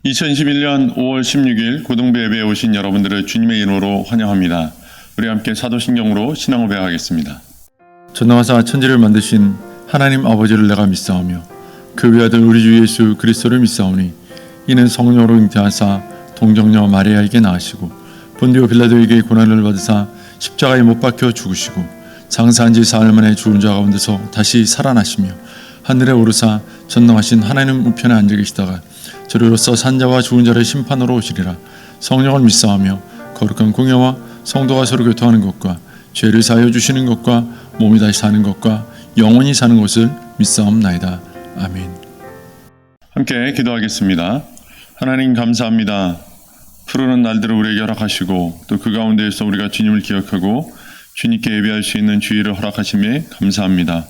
2021년 5월 16일 고등부 예배에 오신 여러분들을 주님의 이름으로 환영합니다. 우리 함께 사도신경으로 신앙을 배워가겠습니다. 전능하사 천지를 만드신 하나님 아버지를 내가 믿사오며 그 외아들 우리 주 예수 그리스도를 믿사오니 이는 성령으로 잉태하사 동정녀 마리아에게 낳으시고 본디오 빌라도에게 고난을 받으사 십자가에 못 박혀 죽으시고 장사한 지 사흘 만에 죽은 자 가운데서 다시 살아나시며 하늘에 오르사 전능하신 하나님 우편에 앉아 계시다가 저리로서 산자와 죽은 자를 심판으로 오시리라. 성령을 믿사오며 거룩한 공예와 성도가 서로 교통하는 것과 죄를 사하여 주시는 것과 몸이 다시 사는 것과 영원히 사는 것을 믿사옵나이다. 아멘. 함께 기도하겠습니다. 하나님 감사합니다. 푸르는 날들을 우리에게 허락하시고 또 그 가운데에서 우리가 주님을 기억하고 주님께 예배할 수 있는 주일을 허락하심에 감사합니다.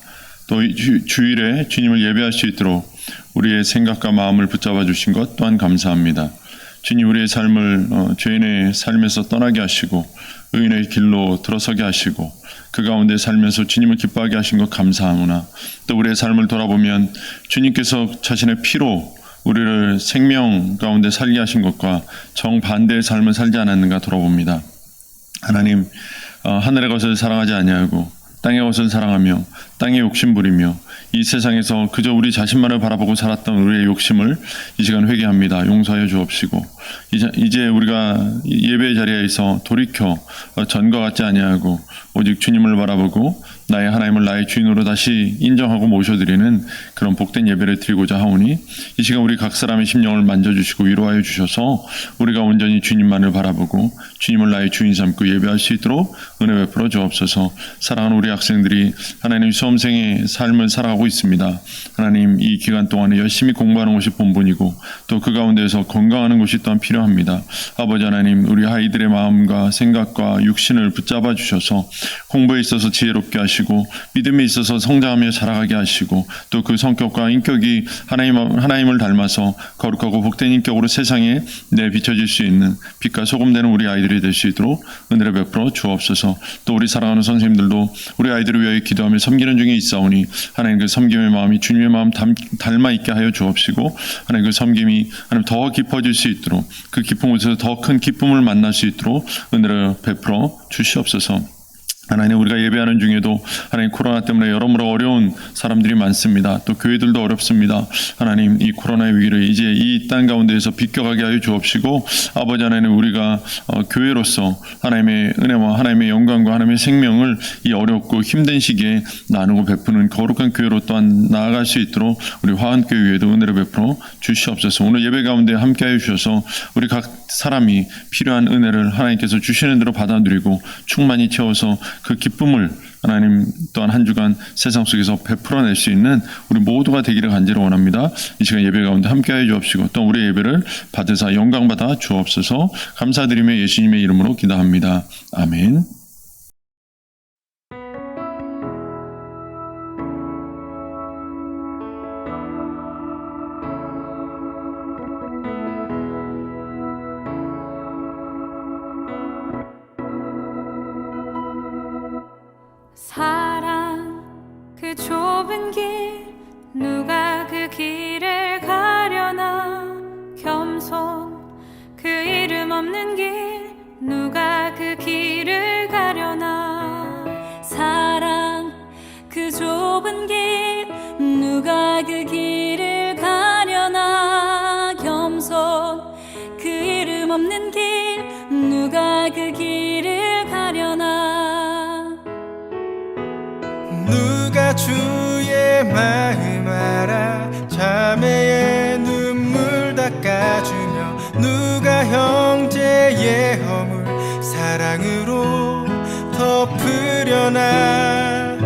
또 주일에 주님을 예배할 수 있도록 우리의 생각과 마음을 붙잡아 주신 것 또한 감사합니다. 주님 우리의 삶을 죄인의 삶에서 떠나게 하시고 의인의 길로 들어서게 하시고 그 가운데 살면서 주님을 기뻐하게 하신 것 감사하구나. 또 우리의 삶을 돌아보면 주님께서 자신의 피로 우리를 생명 가운데 살게 하신 것과 정반대의 삶을 살지 않았는가 돌아봅니다. 하나님 하늘의 것을 사랑하지 아니하고 땅의 것을 사랑하며 땅의 욕심 부리며 이 세상에서 그저 우리 자신만을 바라보고 살았던 우리의 욕심을 이 시간 회개합니다. 용서하여 주옵시고 이제 우리가 예배의 자리에서 돌이켜 전과 같지 아니하고 오직 주님을 바라보고 나의 하나님을 나의 주인으로 다시 인정하고 모셔드리는 그런 복된 예배를 드리고자 하오니 이 시간 우리 각 사람의 심령을 만져주시고 위로하여 주셔서 우리가 온전히 주님만을 바라보고 주님을 나의 주인 삼고 예배할 수 있도록 은혜 베풀어 주옵소서. 사랑하는 우리 학생들이 하나님 수험생의 삶을 살아가고 있습니다. 하나님 이 기간 동안에 열심히 공부하는 것이 본분이고 또 그 가운데에서 건강하는 것이 또한 필요합니다. 아버지 하나님 우리 아이들의 마음과 생각과 육신을 붙잡아 주셔서 공부에 있어서 지혜롭게 하시고 믿음에 있어서 성장하며 자라가게 하시고 또 그 성격과 인격이 하나님을 닮아서 거룩하고 복된 인격으로 세상에 내비춰질 수 있는 빛과 소금 되는 우리 아이들이 될 수 있도록 은혜를 베풀어 주옵소서. 또 우리 사랑하는 선생님들도 우리 아이들을 위하여 기도하며 섬기는 중에 있사오니 하나님 그 섬김의 마음이 주님의 마음 닮아 있게 하여 주옵시고 하나님 그 섬김이 하나님 더 깊어질 수 있도록 그 깊은 곳에서 더 큰 기쁨을 만날 수 있도록 은혜를 베풀어 주시옵소서. 하나님 우리가 예배하는 중에도 하나님 코로나 때문에 여러모로 어려운 사람들이 많습니다. 또 교회들도 어렵습니다. 하나님 이 코로나의 위기를 이제 이 땅 가운데에서 비껴가게 하여 주옵시고 아버지 하나님 우리가 교회로서 하나님의 은혜와 하나님의 영광과 하나님의 생명을 이 어렵고 힘든 시기에 나누고 베푸는 거룩한 교회로 또한 나아갈 수 있도록 우리 화한교회 위에도 은혜를 베풀어 주시옵소서. 오늘 예배 가운데 함께하여 주셔서 우리 각 사람이 필요한 은혜를 하나님께서 주시는 대로 받아 누리고 충만히 채워서 그 기쁨을 하나님 또한 한 주간 세상 속에서 베풀어낼 수 있는 우리 모두가 되기를 간절히 원합니다. 이 시간 예배 가운데 함께하여 주옵시고 또 우리의 예배를 받으사 영광받아 주옵소서. 감사드리며 예수님의 이름으로 기도합니다. 아멘. 사랑 그 좁은 길 누가 그 길을 가려나 겸손 그 이름 없는 길 누가 그 길을 가려나 사랑 그 좁은 길 누가 그 길을 가려나 겸손 그 이름 없는 길 누가 그 길을 가려나 누가 주의 마음 알아 자매의 눈물 닦아주며 누가 형제의 허물 사랑으로 덮으려나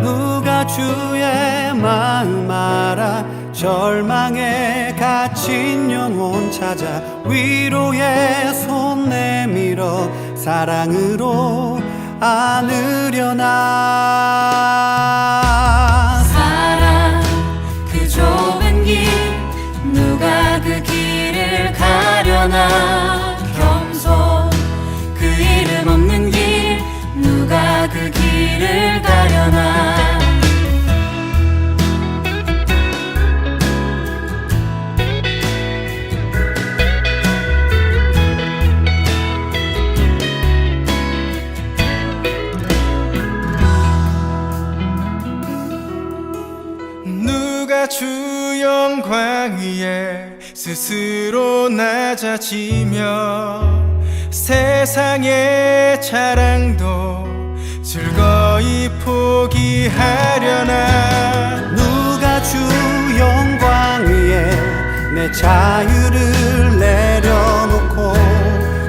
누가 주의 마음 알아 절망에 갇힌 영혼 찾아 위로의 손 내밀어 사랑으로 안으려나 사랑 그 좁은 길 누가 그 길을 가려나 겸손 그 이름 없는 길 누가 그 길을 가려나 영광 위에 스스로 낮아지며 세상의 자랑도 즐거이 포기하려나. 누가 주 영광 위에 내 자유를 내려놓고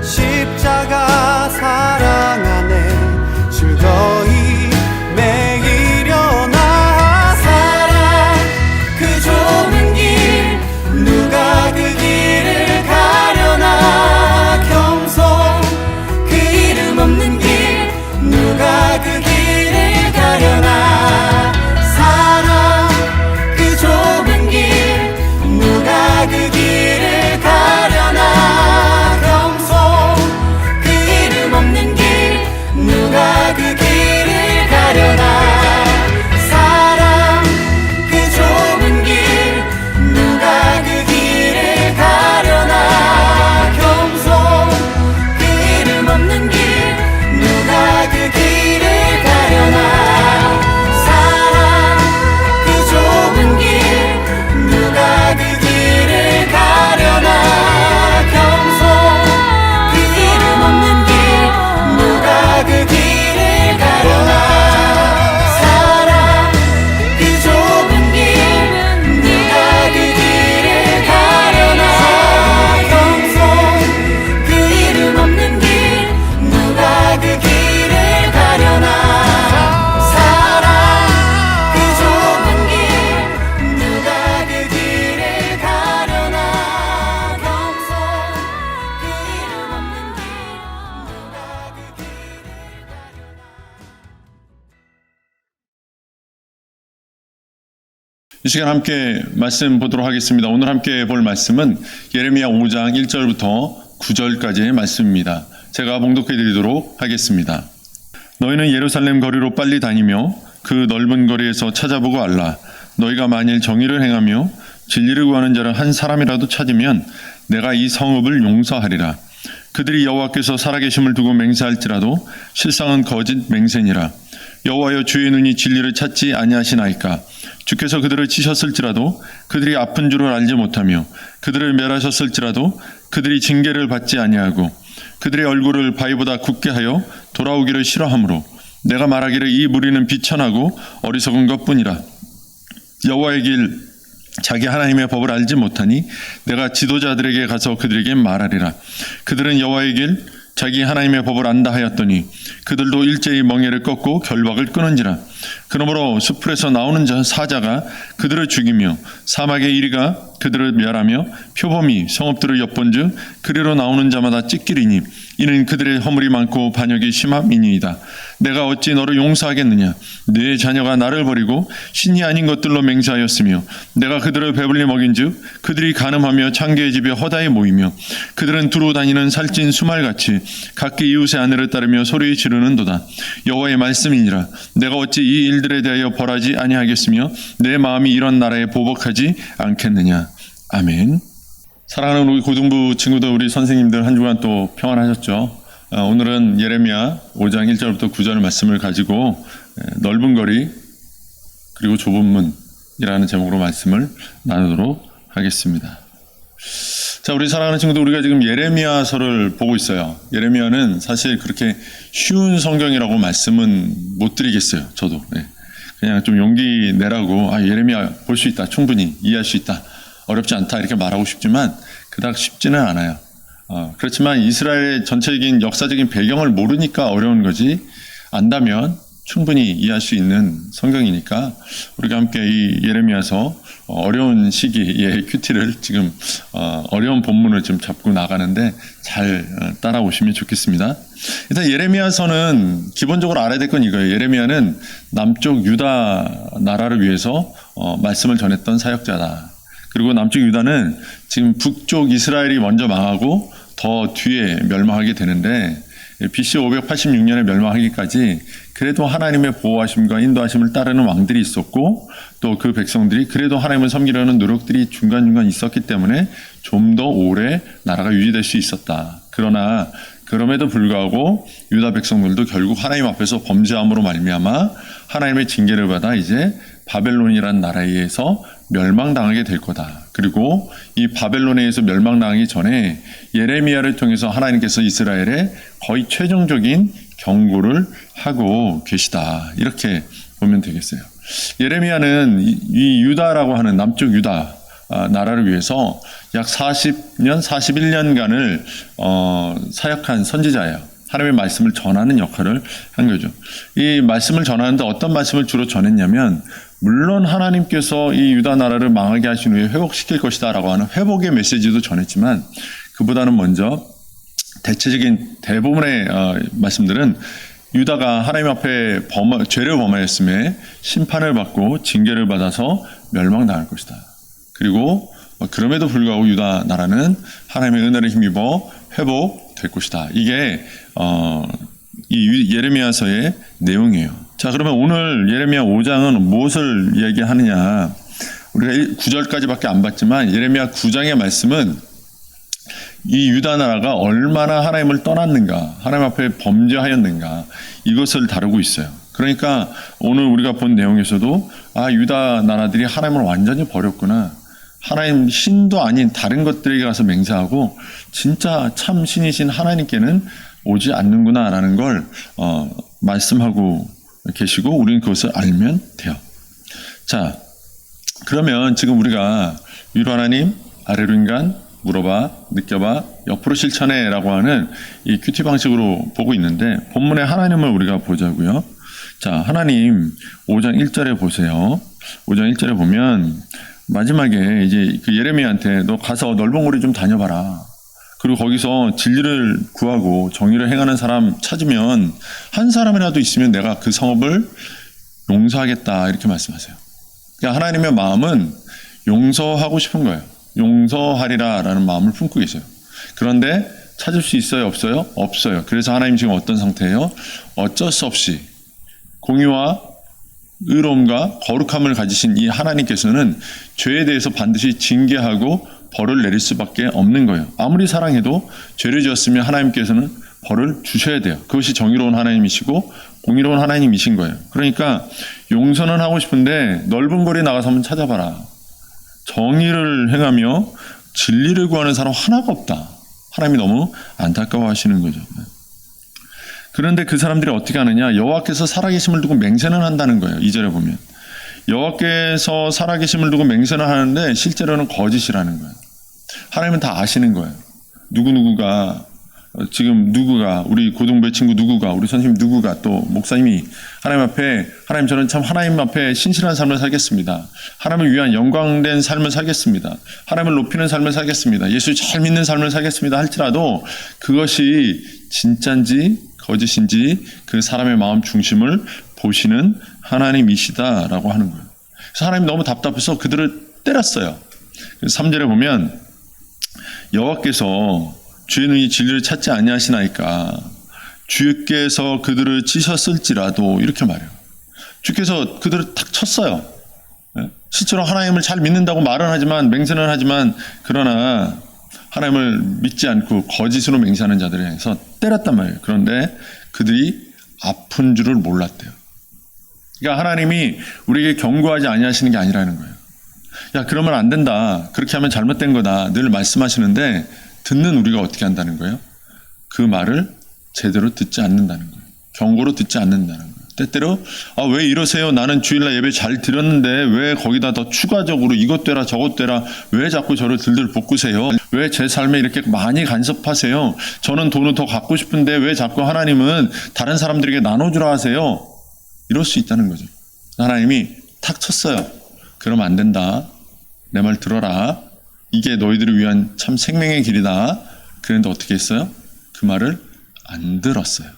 십자가 사랑 안에 즐거이 매이려나. 사랑 그 좁은 길 누가 그 길을 가려나. 겸손 그 이름 없는 길 누가 그 길을 가려나. 사랑 그 좁은 길 누가 그 길을 가려나. 겸손 그 이름 없는 길 누가 그 길을 가려나. 사랑 그 좁은 길 누가 그 길을 가려나. 겸손 그 이름 없는 길 누가 그 길을 가려나. 사랑 그 좁은 길 누가 그 길을 가려나. 겸손 그 이름 없는 길 누가 그 길을 가려나. 사랑 그 좁은 길 누가 그 길을 가려나. 겸손 그 이름 없는 길 누가 그 길을 가려나. 사랑 그 좁은 길 누가 그 길을 가려나. 겸손 그 이름 없는 길 누가 그 길을 이 시간 함께 말씀 보도록 하겠습니다. 오늘 함께 볼 말씀은 예레미야 5장 1절부터 9절까지의 말씀입니다. 제가 봉독해 드리도록 하겠습니다. 너희는 예루살렘 거리로 빨리 다니며 그 넓은 거리에서 찾아보고 알라. 너희가 만일 정의를 행하며 진리를 구하는 자를 한 사람이라도 찾으면 내가 이 성읍을 용서하리라. 그들이 여호와께서 살아계심을 두고 맹세할지라도 실상은 거짓 맹세니라. 여호와여, 주의 눈이 진리를 찾지 아니하시나이까. 주께서 그들을 치셨을지라도 그들이 아픈 줄을 알지 못하며 그들을 멸하셨을지라도 그들이 징계를 받지 아니하고 그들의 얼굴을 바위보다 굳게 하여 돌아오기를 싫어하므로 내가 말하기를 이 무리는 비천하고 어리석은 것뿐이라. 여호와의 길 자기 하나님의 법을 알지 못하니 내가 지도자들에게 가서 그들에게 말하리라. 그들은 여호와의 길 자기 하나님의 법을 안다 하였더니 그들도 일제히 멍에를 꺾고 결박을 끊은지라. 그러므로 숲풀에서 나오는 사자가 그들을 죽이며 사막의 이리가 그들을 멸하며 표범이 성읍들을 엿본즉 그리로 나오는 자마다 찢기리니 이는 그들의 허물이 많고 반역이 심함이니이다. 내가 어찌 너를 용서하겠느냐. 네 자녀가 나를 버리고 신이 아닌 것들로 맹세하였으며 내가 그들을 배불리 먹인즉 그들이 간음하며 창기의 집에 허다히 모이며 그들은 두루 다니는 살찐 수말같이 각기 이웃의 아내를 따르며 소리 지르는도다. 여호와의 말씀이니라. 내가 어찌 이 일들에 대하여 벌하지 아니하겠으며 내 마음이 이런 나라에 보복하지 않겠느냐. 아멘. 사랑하는 우리 고등부 친구들, 우리 선생님들 한 주간 또 평안하셨죠? 오늘은 예레미야 5장 1절부터 9절 말씀을 가지고 넓은 거리 그리고 좁은 문이라는 제목으로 말씀을 나누도록 하겠습니다. 자, 우리 사랑하는 친구들, 우리가 지금 예레미야서를 보고 있어요. 예레미야는 사실 그렇게 쉬운 성경이라고 말씀은 못 드리겠어요. 저도 그냥 좀 용기 내라고 예레미야 볼 수 있다, 충분히 이해할 수 있다, 어렵지 않다 이렇게 말하고 싶지만 그닥 쉽지는 않아요. 그렇지만 이스라엘의 전체적인 역사적인 배경을 모르니까 어려운 거지, 안다면 충분히 이해할 수 있는 성경이니까 우리가 함께 이 예레미야서 어려운 시기의 큐티를 지금 어려운 본문을 좀 잡고 나가는데 잘 따라오시면 좋겠습니다. 일단 예레미야서는 기본적으로 알아야 될 건 이거예요. 예레미야는 남쪽 유다 나라를 위해서 말씀을 전했던 사역자다. 그리고 남쪽 유다는 지금 북쪽 이스라엘이 먼저 망하고 더 뒤에 멸망하게 되는데 BC 586년에 멸망하기까지 그래도 하나님의 보호하심과 인도하심을 따르는 왕들이 있었고 또 그 백성들이 그래도 하나님을 섬기려는 노력들이 중간중간 있었기 때문에 좀 더 오래 나라가 유지될 수 있었다. 그러나 그럼에도 불구하고 유다 백성들도 결국 하나님 앞에서 범죄함으로 말미암아 하나님의 징계를 받아 이제 바벨론이라는 나라에 의해서 멸망당하게 될 거다. 그리고 이 바벨론에 의해서 멸망당하기 전에 예레미야를 통해서 하나님께서 이스라엘에 거의 최종적인 경고를 하고 계시다. 이렇게 보면 되겠어요. 예레미야는 이 유다라고 하는 남쪽 유다 나라를 위해서 약 40년, 41년간을 사역한 선지자예요. 하나님의 말씀을 전하는 역할을 한 거죠. 이 말씀을 전하는데 어떤 말씀을 주로 전했냐면, 물론 하나님께서 이 유다 나라를 망하게 하신 후에 회복시킬 것이다 라고 하는 회복의 메시지도 전했지만, 그보다는 먼저 대체적인 대부분의 말씀들은 유다가 하나님 앞에 죄를 범하였음에 심판을 받고 징계를 받아서 멸망당할 것이다. 그리고 그럼에도 불구하고 유다 나라는 하나님의 은혜를 힘입어 회복될 것이다. 이게 이 예레미야서의 내용이에요. 자, 그러면 오늘 예레미야 5장은 무엇을 이야기하느냐? 우리가 9절까지밖에 안 봤지만 예레미야 9장의 말씀은 이 유다 나라가 얼마나 하나님을 떠났는가, 하나님 앞에 범죄하였는가, 이것을 다루고 있어요. 그러니까 오늘 우리가 본 내용에서도 유다 나라들이 하나님을 완전히 버렸구나, 하나님 신도 아닌 다른 것들에게 가서 맹세하고 진짜 참 신이신 하나님께는 오지 않는구나 라는 걸 말씀하고 계시고, 우리는 그것을 알면 돼요. 자, 그러면 지금 우리가 위로 하나님, 아래로 인간, 물어봐, 느껴봐, 옆으로 실천해 라고 하는 이 큐티 방식으로 보고 있는데, 본문의 하나님을 우리가 보자고요. 자, 하나님 5장 1절에 보세요. 5장 1절에 보면 마지막에 이제 그 예레미야한테 너 가서 넓은 고리 좀 다녀봐라. 그리고 거기서 진리를 구하고 정의를 행하는 사람 찾으면 한 사람이라도 있으면 내가 그 성읍을 용서하겠다, 이렇게 말씀하세요. 그러니까 하나님의 마음은 용서하고 싶은 거예요. 용서하리라 라는 마음을 품고 계세요. 그런데 찾을 수 있어요? 없어요? 없어요. 그래서 하나님 지금 어떤 상태예요? 어쩔 수 없이 공의와 의로움과 거룩함을 가지신 이 하나님께서는 죄에 대해서 반드시 징계하고 벌을 내릴 수밖에 없는 거예요. 아무리 사랑해도 죄를 지었으면 하나님께서는 벌을 주셔야 돼요. 그것이 정의로운 하나님이시고 공의로운 하나님이신 거예요. 그러니까 용서는 하고 싶은데 넓은 거리에 나가서 한번 찾아봐라. 정의를 행하며 진리를 구하는 사람 하나가 없다. 하나님이 너무 안타까워하시는 거죠. 그런데 그 사람들이 어떻게 하느냐? 여호와께서 살아계심을 두고 맹세는 한다는 거예요. 2절에 보면 여호와께서 살아계심을 두고 맹세는 하는데 실제로는 거짓이라는 거예요. 하나님은 다 아시는 거예요. 누구가 지금 누구가, 우리 고등부의 친구 누구가, 우리 선생님 누구가, 또 목사님이 하나님 앞에, 하나님 저는 참 하나님 앞에 신실한 삶을 살겠습니다. 하나님을 위한 영광된 삶을 살겠습니다. 하나님을 높이는 삶을 살겠습니다. 예수 잘 믿는 삶을 살겠습니다 할지라도 그것이 진짜인지 거짓인지 그 사람의 마음 중심을 보시는 하나님이시다라고 하는 거예요. 그래서 하나님 너무 답답해서 그들을 때렸어요. 그래서 3절에 보면 여호와께서 주의 눈이 진리를 찾지 아니하시나이까 주께서 그들을 치셨을지라도, 이렇게 말해요. 주께서 그들을 탁 쳤어요. 실제로 하나님을 잘 믿는다고 말은 하지만, 맹세는 하지만, 그러나 하나님을 믿지 않고 거짓으로 맹세하는 자들에 대해서 때렸단 말이에요. 그런데 그들이 아픈 줄을 몰랐대요. 그러니까 하나님이 우리에게 경고하지 아니하시는 게 아니라는 거예요. 야, 그러면 안 된다, 그렇게 하면 잘못된 거다 늘 말씀하시는데 듣는 우리가 어떻게 한다는 거예요? 그 말을 제대로 듣지 않는다는 거예요. 경고로 듣지 않는다는 거예요. 때때로 왜 이러세요? 나는 주일날 예배 잘 드렸는데 왜 거기다 더 추가적으로 이것 되라 저것 되라, 왜 자꾸 저를 들들 볶으세요? 왜 제 삶에 이렇게 많이 간섭하세요? 저는 돈을 더 갖고 싶은데 왜 자꾸 하나님은 다른 사람들에게 나눠주라 하세요? 이럴 수 있다는 거죠. 하나님이 탁 쳤어요. 그러면 안 된다. 내 말 들어라. 이게 너희들을 위한 참 생명의 길이다. 그런데 어떻게 했어요? 그 말을 안 들었어요.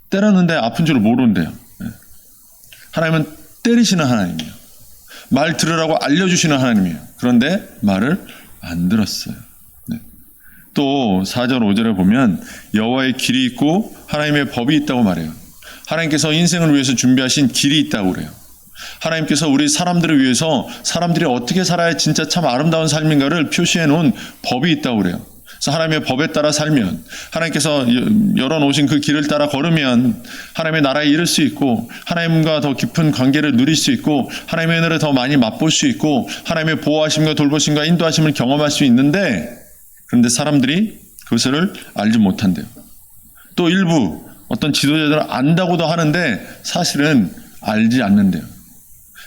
때렸는데 아픈 줄 모르는데요. 하나님은 때리시는 하나님이에요. 말 들으라고 알려주시는 하나님이에요. 그런데 말을 안 들었어요. 또 4절 5절에 보면 여호와의 길이 있고 하나님의 법이 있다고 말해요. 하나님께서 인생을 위해서 준비하신 길이 있다고 그래요. 하나님께서 우리 사람들을 위해서 사람들이 어떻게 살아야 진짜 참 아름다운 삶인가를 표시해 놓은 법이 있다고 그래요. 그래서 하나님의 법에 따라 살면, 하나님께서 열어놓으신 그 길을 따라 걸으면 하나님의 나라에 이를 수 있고, 하나님과 더 깊은 관계를 누릴 수 있고, 하나님의 은혜를 더 많이 맛볼 수 있고, 하나님의 보호하심과 돌보심과 인도하심을 경험할 수 있는데, 그런데 사람들이 그것을 알지 못한대요. 또 일부 어떤 지도자들은 안다고도 하는데 사실은 알지 않는데요.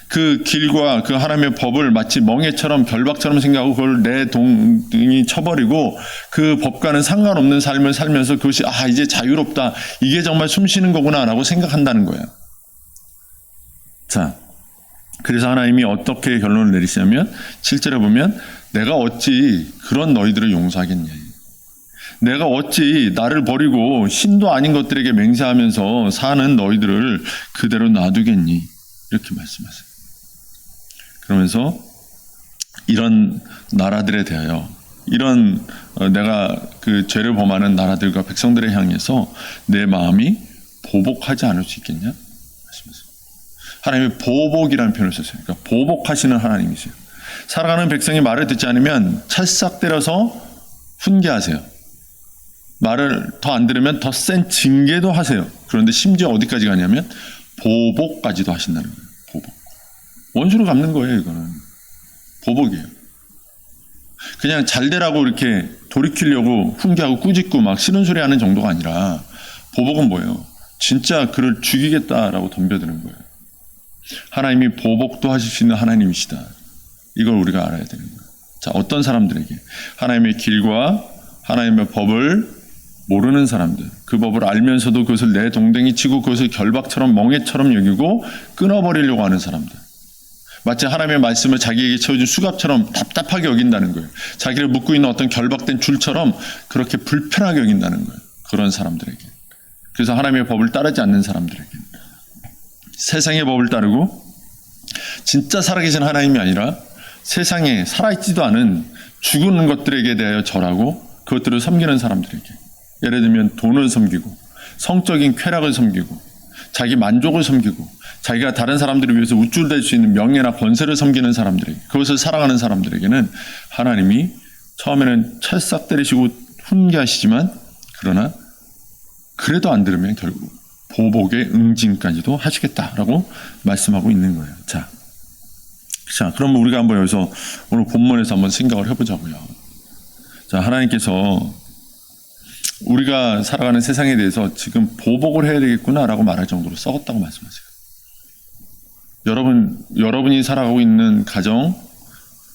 그 길과 그 하나님의 법을 마치 멍에처럼 결박처럼 생각하고 그걸 내 동이 쳐버리고 그 법과는 상관없는 삶을 살면서 그것이 이제 자유롭다, 이게 정말 숨쉬는 거구나 라고 생각한다는 거예요. 자, 그래서 하나님이 어떻게 결론을 내리시냐면 7절에 보면 내가 어찌 그런 너희들을 용서하겠냐, 내가 어찌 나를 버리고 신도 아닌 것들에게 맹세하면서 사는 너희들을 그대로 놔두겠니, 이렇게 말씀하세요. 그러면서 이런 나라들에 대하여, 이런 내가 그 죄를 범하는 나라들과 백성들에 향해서 내 마음이 보복하지 않을 수 있겠냐 말씀하세요. 하나님이 보복이라는 표현을 썼어요. 그러니까 보복하시는 하나님이세요. 살아가는 백성이 말을 듣지 않으면 찰싹 때려서 훈계하세요. 말을 더 안 들으면 더 센 징계도 하세요. 그런데 심지어 어디까지 가냐면 보복까지도 하신다는 거예요. 보복. 원수로 갚는 거예요. 이거는 보복이에요. 그냥 잘 되라고 이렇게 돌이키려고 훈계하고 꾸짖고 막 싫은 소리 하는 정도가 아니라, 보복은 뭐예요? 진짜 그를 죽이겠다라고 덤벼드는 거예요. 하나님이 보복도 하실 수 있는 하나님이시다, 이걸 우리가 알아야 되는 거예요. 자, 어떤 사람들에게? 하나님의 길과 하나님의 법을 모르는 사람들, 그 법을 알면서도 그것을 내 동댕이 치고 그것을 결박처럼 멍에처럼 여기고 끊어버리려고 하는 사람들, 마치 하나님의 말씀을 자기에게 채워준 수갑처럼 답답하게 여긴다는 거예요. 자기를 묶고 있는 어떤 결박된 줄처럼 그렇게 불편하게 여긴다는 거예요. 그런 사람들에게. 그래서 하나님의 법을 따르지 않는 사람들에게, 세상의 법을 따르고 진짜 살아계신 하나님이 아니라 세상에 살아있지도 않은 죽은 것들에게 대하여 절하고 그것들을 섬기는 사람들에게, 예를 들면 돈을 섬기고 성적인 쾌락을 섬기고 자기 만족을 섬기고 자기가 다른 사람들을 위해서 우쭐댈 수 있는 명예나 권세를 섬기는 사람들에게, 그것을 사랑하는 사람들에게는 하나님이 처음에는 찰싹 때리시고 훈계하시지만, 그러나 그래도 안 들으면 결국 보복의 응징까지도 하시겠다라고 말씀하고 있는 거예요. 자, 그럼 우리가 한번 여기서 오늘 본문에서 한번 생각을 해보자고요. 자, 하나님께서 우리가 살아가는 세상에 대해서 지금 보복을 해야 되겠구나라고 말할 정도로 썩었다고 말씀하세요. 여러분이 살아가고 있는 가정,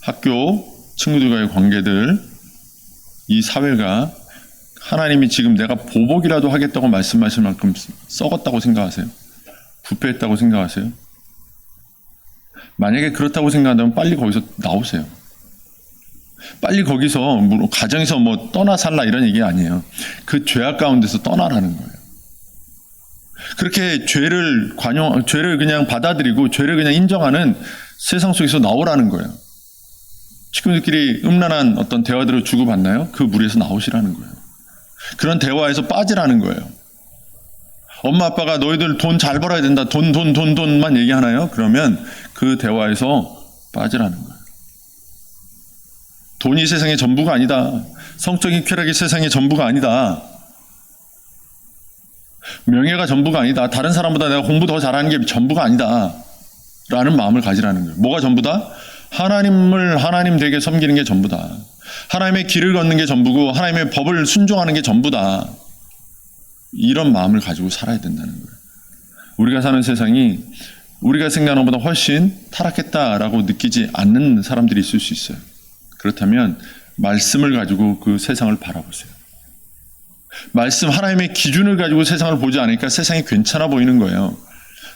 학교, 친구들과의 관계들, 이 사회가 하나님이 지금 내가 보복이라도 하겠다고 말씀하실 만큼 썩었다고 생각하세요? 부패했다고 생각하세요? 만약에 그렇다고 생각한다면 빨리 거기서 나오세요. 빨리 거기서 가정에서 떠나 살라 이런 얘기 아니에요. 그 죄악 가운데서 떠나라는 거예요. 그렇게 죄를 그냥 받아들이고 죄를 그냥 인정하는 세상 속에서 나오라는 거예요. 친구들끼리 음란한 어떤 대화들을 주고받나요? 그 무리에서 나오시라는 거예요. 그런 대화에서 빠지라는 거예요. 엄마 아빠가 너희들 돈 잘 벌어야 된다, 돈만 얘기하나요? 그러면 그 대화에서 빠지라는 거예요. 돈이 세상의 전부가 아니다. 성적인 쾌락이 세상의 전부가 아니다. 명예가 전부가 아니다. 다른 사람보다 내가 공부 더 잘하는 게 전부가 아니다. 라는 마음을 가지라는 거예요. 뭐가 전부다? 하나님을 하나님 되게 섬기는 게 전부다. 하나님의 길을 걷는 게 전부고 하나님의 법을 순종하는 게 전부다. 이런 마음을 가지고 살아야 된다는 거예요. 우리가 사는 세상이 우리가 생각하는 것보다 훨씬 타락했다라고 느끼지 않는 사람들이 있을 수 있어요. 그렇다면 말씀을 가지고 그 세상을 바라보세요. 말씀, 하나님의 기준을 가지고 세상을 보지 않으니까 세상이 괜찮아 보이는 거예요.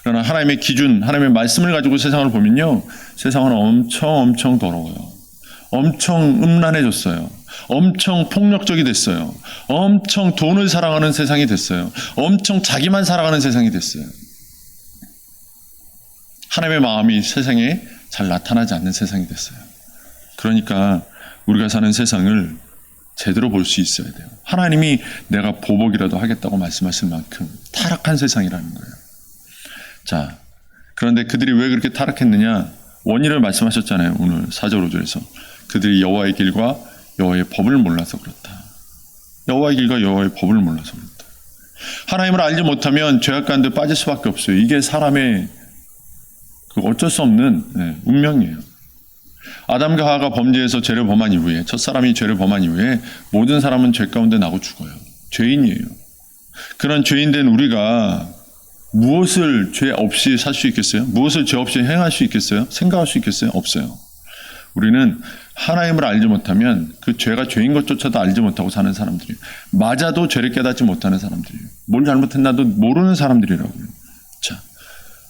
그러나 하나님의 기준, 하나님의 말씀을 가지고 세상을 보면요, 세상은 엄청 더러워요. 엄청 음란해졌어요. 엄청 폭력적이 됐어요. 엄청 돈을 사랑하는 세상이 됐어요. 엄청 자기만 살아가는 세상이 됐어요. 하나님의 마음이 세상에 잘 나타나지 않는 세상이 됐어요. 그러니까 우리가 사는 세상을 제대로 볼 수 있어야 돼요. 하나님이 내가 보복이라도 하겠다고 말씀하실 만큼 타락한 세상이라는 거예요. 자, 그런데 그들이 왜 그렇게 타락했느냐? 원인을 말씀하셨잖아요. 오늘 4절 5절에서 그들이 여호와의 길과 여호와의 법을 몰라서 그렇다. 여호와의 길과 여호와의 법을 몰라서 그렇다. 하나님을 알지 못하면 죄악 가운데 빠질 수밖에 없어요. 이게 사람의 어쩔 수 없는 운명이에요. 아담과 하와가 범죄해서 죄를 범한 이후에, 첫사람이 죄를 범한 이후에 모든 사람은 죄 가운데 나고 죽어요. 죄인이에요. 그런 죄인된 우리가 무엇을 죄 없이 살 수 있겠어요? 무엇을 죄 없이 행할 수 있겠어요? 생각할 수 있겠어요? 없어요. 우리는 하나님을 알지 못하면 그 죄가 죄인 것조차도 알지 못하고 사는 사람들이에요. 맞아도 죄를 깨닫지 못하는 사람들이에요. 뭘 잘못했나도 모르는 사람들이라고요. 자,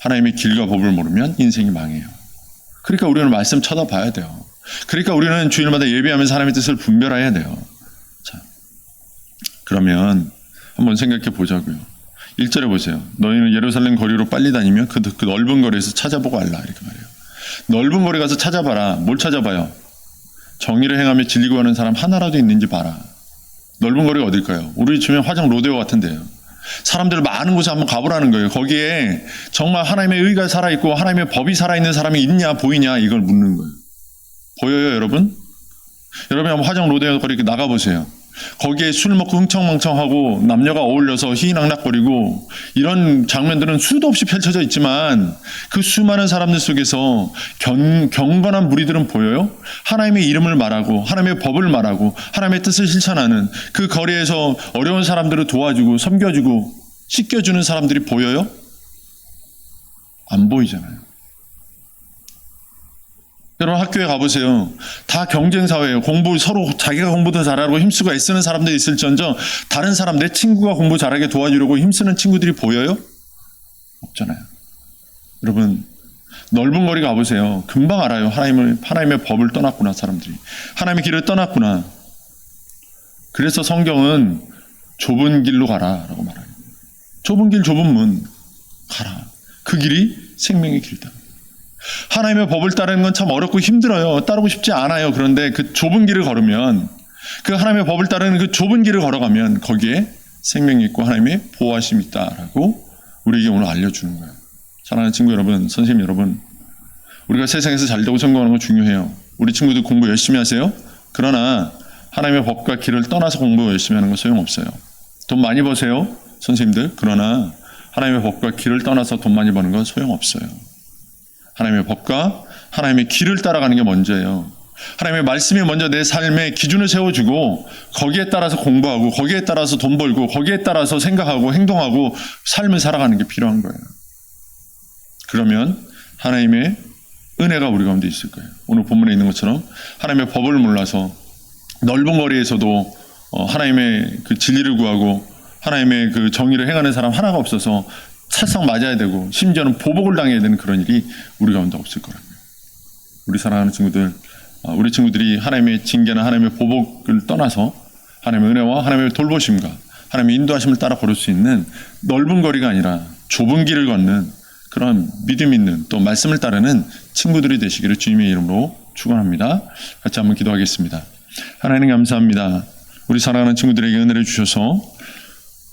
하나님의 길과 법을 모르면 인생이 망해요. 그러니까 우리는 말씀 쳐다봐야 돼요. 그러니까 우리는 주일마다 예배하면서 하나님의 뜻을 분별해야 돼요. 자, 그러면 한번 생각해 보자고요. 1절에 보세요. 너희는 예루살렘 거리로 빨리 다니며 그 넓은 거리에서 찾아보고 알라. 이렇게 말해요. 넓은 거리 가서 찾아봐라. 뭘 찾아봐요? 정의를 행하며 진리 구하는 사람 하나라도 있는지 봐라. 넓은 거리가 어딜까요? 우리 주변 화정 로데오 같은데요. 사람들 많은 곳에 한번 가보라는 거예요. 거기에 정말 하나님의 의가 살아있고 하나님의 법이 살아있는 사람이 있냐 보이냐 이걸 묻는 거예요. 보여요 여러분? 여러분 한번 화정 로데오 거리 나가보세요. 거기에 술 먹고 흥청망청하고 남녀가 어울려서 희희낙낙거리고 이런 장면들은 수도 없이 펼쳐져 있지만 그 수많은 사람들 속에서 경건한 무리들은 보여요? 하나님의 이름을 말하고 하나님의 법을 말하고 하나님의 뜻을 실천하는 그 거리에서 어려운 사람들을 도와주고 섬겨주고 씻겨주는 사람들이 보여요? 안 보이잖아요. 여러분 학교에 가보세요. 다 경쟁사회예요. 공부 서로 자기가 공부 더 잘하고 힘쓰고 애쓰는 사람들이 있을지언정 다른 사람 내 친구가 공부 잘하게 도와주려고 힘쓰는 친구들이 보여요? 없잖아요. 여러분 넓은 거리 가보세요. 금방 알아요. 하나님의 법을 떠났구나 사람들이. 하나님의 길을 떠났구나. 그래서 성경은 좁은 길로 가라라고 말해요. 좁은 길 좁은 문 가라. 그 길이 생명의 길이다. 하나님의 법을 따르는 건 참 어렵고 힘들어요. 따르고 싶지 않아요. 그런데 그 좁은 길을 걸으면 그 하나님의 법을 따르는 그 좁은 길을 걸어가면 거기에 생명이 있고 하나님의 보호하심이 있다라고 우리에게 오늘 알려주는 거예요. 사랑하는 친구 여러분, 선생님 여러분, 우리가 세상에서 잘되고 성공하는 건 중요해요. 우리 친구들 공부 열심히 하세요. 그러나 하나님의 법과 길을 떠나서 공부 열심히 하는 건 소용없어요. 돈 많이 버세요. 선생님들. 그러나 하나님의 법과 길을 떠나서 돈 많이 버는 건 소용없어요. 하나님의 법과 하나님의 길을 따라가는 게 먼저예요. 하나님의 말씀이 먼저 내 삶의 기준을 세워주고 거기에 따라서 공부하고 거기에 따라서 돈 벌고 거기에 따라서 생각하고 행동하고 삶을 살아가는 게 필요한 거예요. 그러면 하나님의 은혜가 우리 가운데 있을 거예요. 오늘 본문에 있는 것처럼 하나님의 법을 몰라서 넓은 거리에서도 하나님의 그 진리를 구하고 하나님의 그 정의를 행하는 사람 하나가 없어서 찰싹 맞아야 되고 심지어는 보복을 당해야 되는 그런 일이 우리 가운데 없을 거라고요. 우리 사랑하는 친구들, 우리 친구들이 하나님의 징계나 하나님의 보복을 떠나서 하나님의 은혜와 하나님의 돌보심과 하나님의 인도하심을 따라 걸을 수 있는 넓은 거리가 아니라 좁은 길을 걷는 그런 믿음 있는 또 말씀을 따르는 친구들이 되시기를 주님의 이름으로 축원합니다. 같이 한번 기도하겠습니다. 하나님 감사합니다. 우리 사랑하는 친구들에게 은혜를 주셔서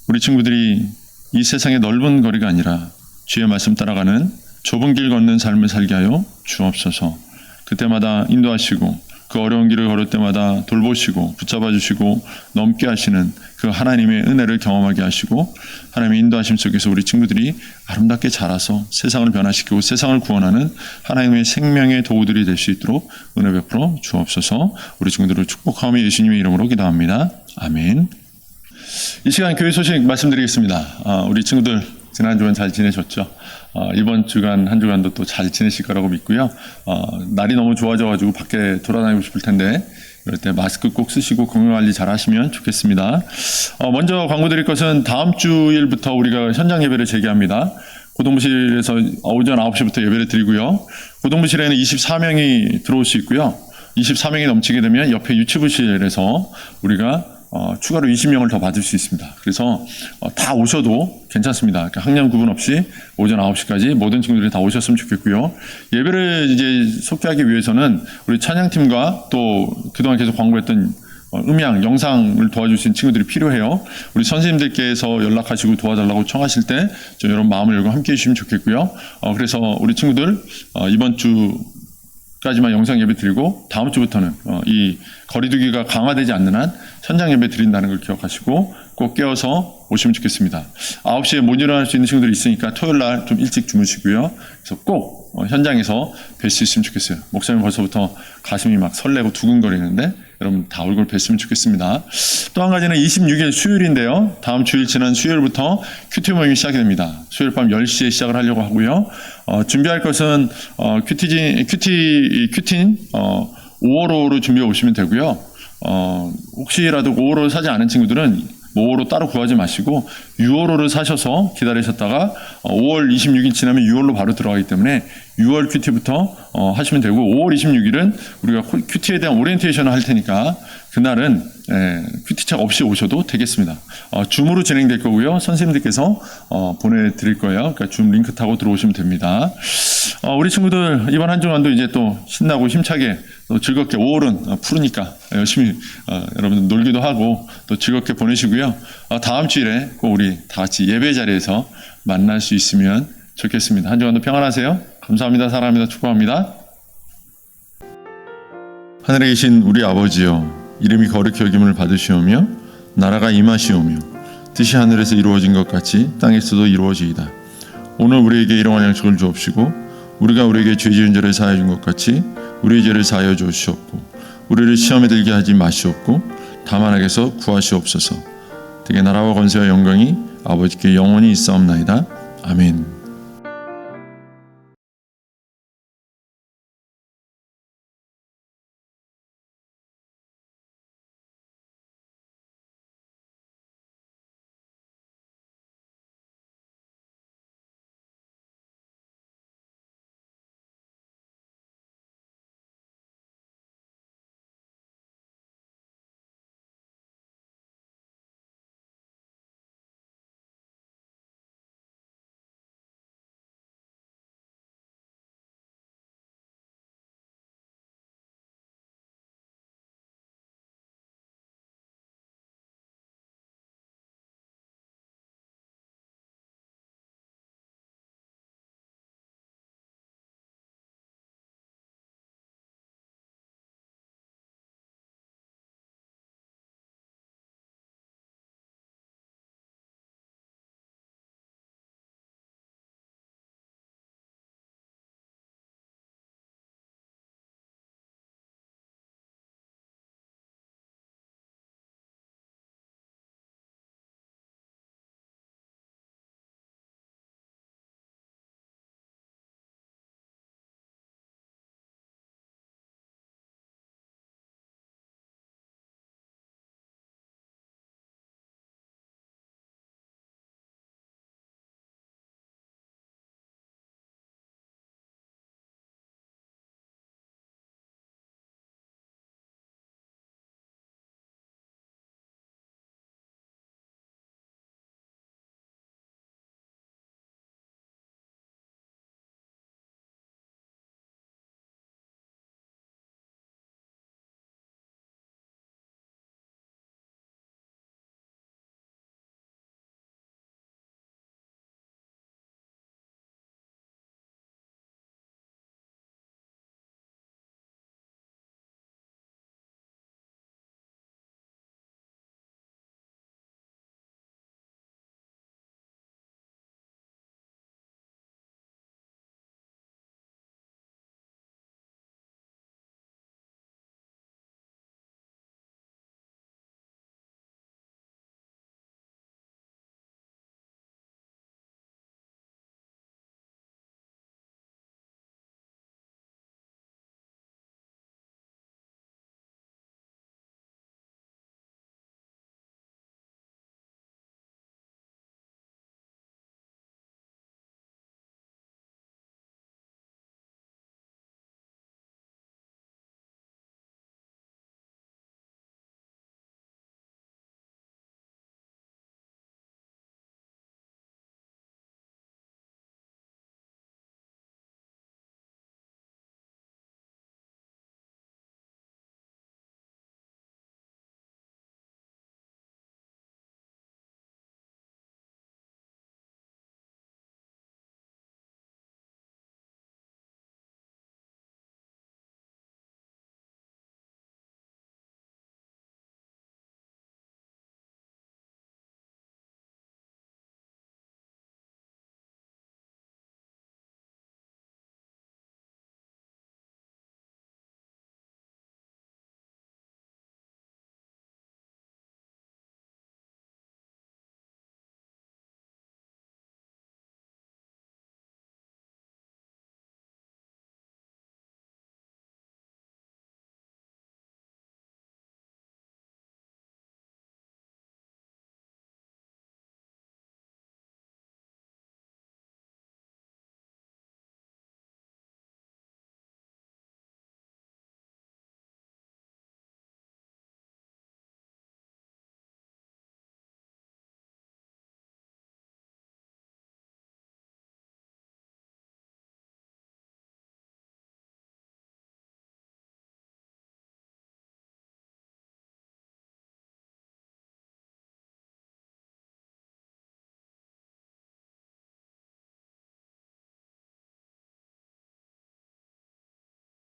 우리 친구들이 이 세상의 넓은 거리가 아니라 주의 말씀 따라가는 좁은 길 걷는 삶을 살게 하여 주옵소서. 그때마다 인도하시고 그 어려운 길을 걸을 때마다 돌보시고 붙잡아 주시고 넘게 하시는 그 하나님의 은혜를 경험하게 하시고 하나님의 인도하심 속에서 우리 친구들이 아름답게 자라서 세상을 변화시키고 세상을 구원하는 하나님의 생명의 도구들이 될 수 있도록 은혜 베풀어 주옵소서. 우리 친구들을 축복하며 예수님의 이름으로 기도합니다. 아멘. 이 시간 교회 소식 말씀드리겠습니다. 우리 친구들 지난 주간 잘 지내셨죠? 이번 주간 한 주간도 또 잘 지내실 거라고 믿고요. 날이 너무 좋아져가지고 밖에 돌아다니고 싶을 텐데 이럴 때 마스크 꼭 쓰시고 건강관리 잘 하시면 좋겠습니다. 먼저 광고 드릴 것은 다음 주일부터 우리가 현장 예배를 재개합니다. 고동부실에서 오전 9시부터 예배를 드리고요. 고동부실에는 24명이 들어올 수 있고요. 24명이 넘치게 되면 옆에 유치부실에서 우리가 추가로 20명을 더 받을 수 있습니다. 그래서 다 오셔도 괜찮습니다. 그러니까 학년 구분 없이 오전 9시까지 모든 친구들이 다 오셨으면 좋겠고요. 예배를 이제 속죄하기 위해서는 우리 찬양팀과 또 그동안 계속 광고했던 음향, 영상을 도와주신 친구들이 필요해요. 우리 선생님들께서 연락하시고 도와달라고 청하실 때 좀 여러분 마음을 열고 함께 해주시면 좋겠고요. 그래서 우리 친구들 이번 주 까지만 영상 예배 드리고 다음 주부터는 이 거리두기가 강화되지 않는 한 현장 예배 드린다는 걸 기억하시고 꼭 깨어서 오시면 좋겠습니다. 9시에 못 일어날 수 있는 친구들이 있으니까 토요일 날 좀 일찍 주무시고요. 그래서 꼭 현장에서 뵐 수 있으면 좋겠어요. 목사님 벌써부터 가슴이 막 설레고 두근거리는데 여러분 다 얼굴 뵀으면 좋겠습니다. 또 한 가지는 26일 수요일인데요. 다음 주일 지난 수요일부터 큐티 모임이 시작이 됩니다. 수요일 밤 10시에 시작을 하려고 하고요. 준비할 것은 큐틴 5월호로 준비해 오시면 되고요. 혹시라도 5월호 사지 않은 친구들은 5월호 따로 구하지 마시고 6월호를 사셔서 기다리셨다가 5월 26일 지나면 6월로 바로 들어가기 때문에 6월 큐티부터 하시면 되고 5월 26일은 우리가 큐티에 대한 오리엔테이션을 할 테니까 그날은 큐티책 없이 오셔도 되겠습니다. 줌으로 진행될 거고요. 선생님들께서 보내드릴 거예요. 그러니까 줌 링크 타고 들어오시면 됩니다. 우리 친구들 이번 한 주간도 이제 또 신나고 힘차게 또 즐겁게 5월은 푸르니까 열심히 여러분들 놀기도 하고 또 즐겁게 보내시고요. 다음 주일에 꼭 우리 다 같이 예배 자리에서 만날 수 있으면 좋겠습니다. 한 주간도 평안하세요. 감사합니다. 사랑합니다. 축복합니다. 하늘에 계신 우리 아버지여, 이름이 거룩히 여김을 받으시오며 나라가 임하시오며 뜻이 하늘에서 이루어진 것 같이 땅에서도 이루어지이다. 오늘 우리에게 일용할 양식을 주옵시고 우리가 우리에게 죄 지은 죄를 사하여 준 것 같이 우리의 죄를 사하여 주시옵고 우리를 시험에 들게 하지 마시옵고 다만 악에서 구하시옵소서. 되게 나라와 권세와 영광이 아버지께 영원히 있사옵나이다. 아멘.